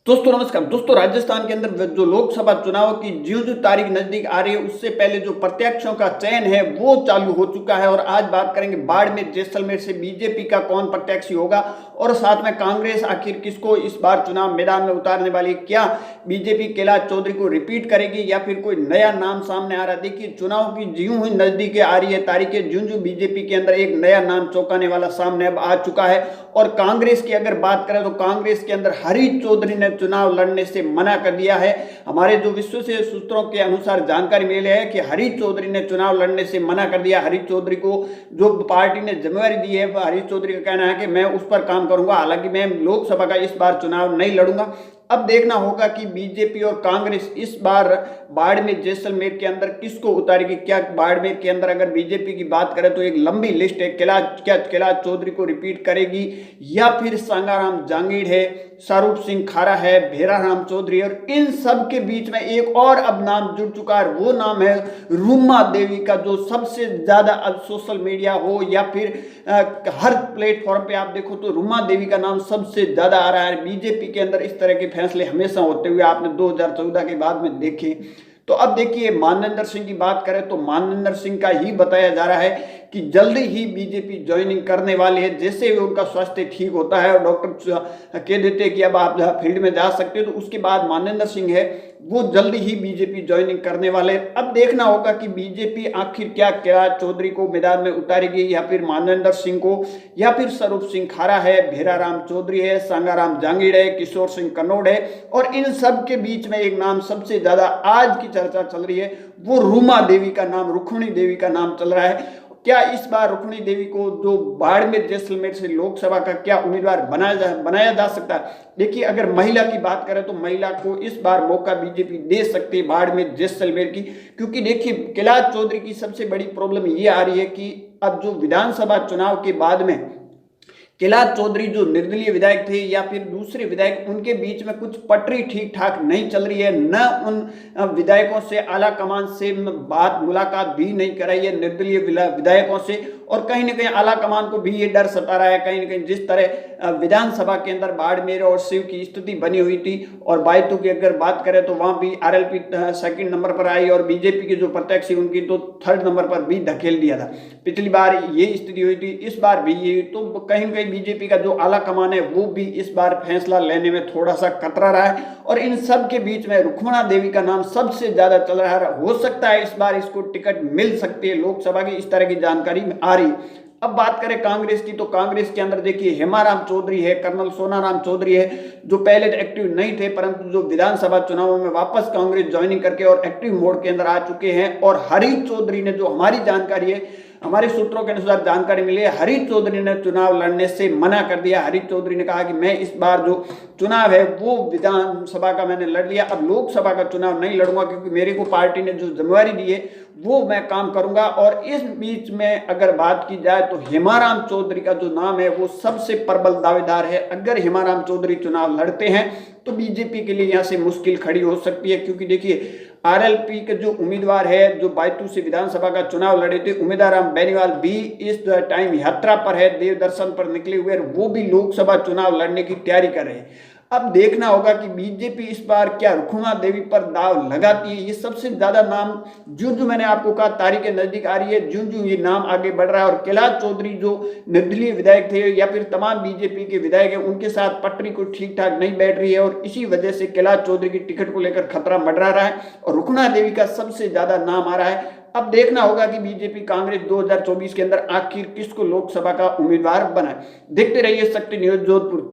दोस्तों नमस्कार। दोस्तों राजस्थान के अंदर जो लोकसभा चुनाव की जो तारीख नजदीक आ रही है उससे पहले जो प्रत्याशियों का चयन है वो चालू हो चुका है। और आज बात करेंगे बाड़मेर जैसलमेर से बीजेपी का कौन प्रत्याशी होगा और साथ में कांग्रेस आखिर किसको इस बार चुनाव मैदान में उतारने वाली है। क्या बीजेपी कैलाश चौधरी को रिपीट करेगी या फिर कोई नया नाम सामने आ रहा है। देखिए चुनाव की ज्यों ही नजदीक आ रही है तारीखें, ज्यों बीजेपी के अंदर एक नया नाम चौंकाने वाला सामने अब आ चुका है। और कांग्रेस की अगर बात करें तो कांग्रेस के अंदर हरीश चौधरी ने चुनाव लड़ने से मना कर दिया है। हमारे जो विश्वसनीय सूत्रों के अनुसार जानकारी मिली है कि हरीश चौधरी ने चुनाव लड़ने से मना कर दिया। हरीश चौधरी को जो पार्टी ने जिम्मेवारी दी है हरीश चौधरी का कहना है कि मैं उस पर काम करूंगा, हालांकि मैं लोकसभा का इस बार चुनाव नहीं लड़ूंगा। अब देखना होगा कि बीजेपी और कांग्रेस इस बार बाड़मेर जैसलमेर के अंदर किसको उतारेगी। क्या बाड़मेर के अंदर अगर बीजेपी की बात करें तो एक लंबी लिस्ट है। कैलाश चौधरी को रिपीट करेगी या फिर सांगाराम जांगीड़ है, स्वरूप सिंह खारा है, भेराराम चौधरी, और इन सब के बीच में एक और अब नाम जुड़ चुका है। वो नाम है रूमा देवी का, जो सबसे ज्यादा अब सोशल मीडिया हो या फिर हर प्लेटफॉर्म पे आप देखो तो रूमा देवी का नाम सबसे ज्यादा आ रहा है। बीजेपी के अंदर इस तरह के फैसले हमेशा होते हुए आपने 2014 के बाद में देखे। तो अब देखिए मानवेंद्र सिंह की बात करें तो मानवेंद्र सिंह का ही बताया जा रहा है कि जल्दी ही बीजेपी ज्वाइनिंग करने वाले हैं। जैसे ही उनका स्वास्थ्य ठीक होता है और डॉक्टर कह देते हैं कि अब आप फील्ड में जा सकते हो, तो उसके बाद मानवेंद्र सिंह है वो जल्दी ही बीजेपी ज्वाइनिंग करने वाले हैं। अब देखना होगा कि बीजेपी आखिर क्या कैलाश चौधरी को मैदान में उतारेगी या फिर मानवेंद्र सिंह को, या फिर स्वरूप सिंह खारा है, भेराराम चौधरी है, सांगाराम जांगीड़ है, किशोर सिंह कन्नौड़ है। और इन सब के बीच में एक नाम सबसे ज्यादा आज की चर्चा चल रही है, वो रूमा देवी का नाम, रुक्मिणी देवी का नाम चल रहा है। क्या इस बार रुक्मिणी देवी को जो बाड़मेर जैसलमेर से लोकसभा का क्या उम्मीदवार बनाया जा सकता है। देखिए अगर महिला की बात करें तो महिला को इस बार मौका बीजेपी दे सकती है बाड़मेर जैसलमेर की, क्योंकि देखिए कैलाश चौधरी की सबसे बड़ी प्रॉब्लम ये आ रही है कि अब जो विधानसभा चुनाव के बाद में कैलाश चौधरी जो निर्दलीय विधायक थे या फिर दूसरे विधायक, उनके बीच में कुछ पटरी ठीक ठाक नहीं चल रही है। न उन विधायकों से आला कमान से बात मुलाकात भी नहीं कराई है निर्दलीय विधायकों से, और कहीं ना कहीं आला कमान को भी ये डर सता रहा है। कहीं ना कहीं जिस तरह विधानसभा के अंदर बाड़मेर और शिव की स्थिति बनी हुई थी, और बायतू की अगर बात करें तो वहां भी आरएलपी सेकंड नंबर पर आई और बीजेपी की जो प्रत्याशी उनकी तो थर्ड नंबर पर भी धकेल दिया था। पिछली बार ये स्थिति हुई थी, इस बार भी ये, तो कहीं ना कहीं बीजेपी का जो आला कमान है वो भी इस बार फैसला लेने में थोड़ा सा कतरा रहा है। और इन सब के बीच में रुक्मिणी देवी का नाम सबसे ज्यादा चल रहा है। हो सकता है इस बार इसको टिकट मिल सकती है लोकसभा की, इस तरह की जानकारी आ रही। अब बात करें कांग्रेस की तो कांग्रेस के अंदर देखिए हेमाराम चौधरी है, कर्नल सोनाराम चौधरी है, जो पहले एक्टिव नहीं थे परंतु जो विधानसभा चुनावों में वापस कांग्रेस ज्वाइनिंग करके और एक्टिव मोड के अंदर आ चुके हैं। और हरीश चौधरी ने, जो हमारी जानकारी है, हमारे सूत्रों के अनुसार जानकारी मिली है, हरीश चौधरी ने चुनाव लड़ने से मना कर दिया। हरीश चौधरी ने कहा कि मैं इस बार जो चुनाव है वो विधानसभा का मैंने लड़ लिया, अब लोकसभा का चुनाव नहीं लड़ूंगा, क्योंकि मेरे को पार्टी ने जो जिम्मेवारी दी है वो मैं काम करूंगा। और इस बीच में अगर बात की जाए तो हेमाराम चौधरी का जो नाम है वो सबसे प्रबल दावेदार है। अगर हेमाराम चौधरी चुनाव लड़ते हैं तो बीजेपी के लिए यहाँ से मुश्किल खड़ी हो सकती है, क्योंकि देखिए आरएलपी के जो उम्मीदवार है जो बायतू से विधानसभा का चुनाव लड़े थे, उम्मीदवार बेनीवाल भी इस टाइम यात्रा पर है, देव दर्शन पर निकले हुए, वो भी लोकसभा चुनाव लड़ने की तैयारी कर रहे हैं। अब देखना होगा कि बीजेपी इस बार क्या रुक्मिणी देवी पर दाव लगाती है। ये सबसे ज्यादा नाम जो मैंने आपको कहा तारीखें नजदीक आ रही है, जो ये नाम आगे बढ़ रहा है। और कैलाश चौधरी जो निर्दलीय विधायक थे या फिर तमाम बीजेपी के विधायक हैं, उनके साथ पटरी को ठीक ठाक नहीं बैठ रही है, और इसी वजह से कैलाश चौधरी की टिकट को लेकर खतरा मंडरा रहा है और रुक्मिणी देवी का सबसे ज्यादा नाम आ रहा है। अब देखना होगा कि बीजेपी कांग्रेस 2024 के अंदर आखिर किसको लोकसभा का उम्मीदवार बनाए। देखते रहिए शक्ति न्यूज जोधपुर।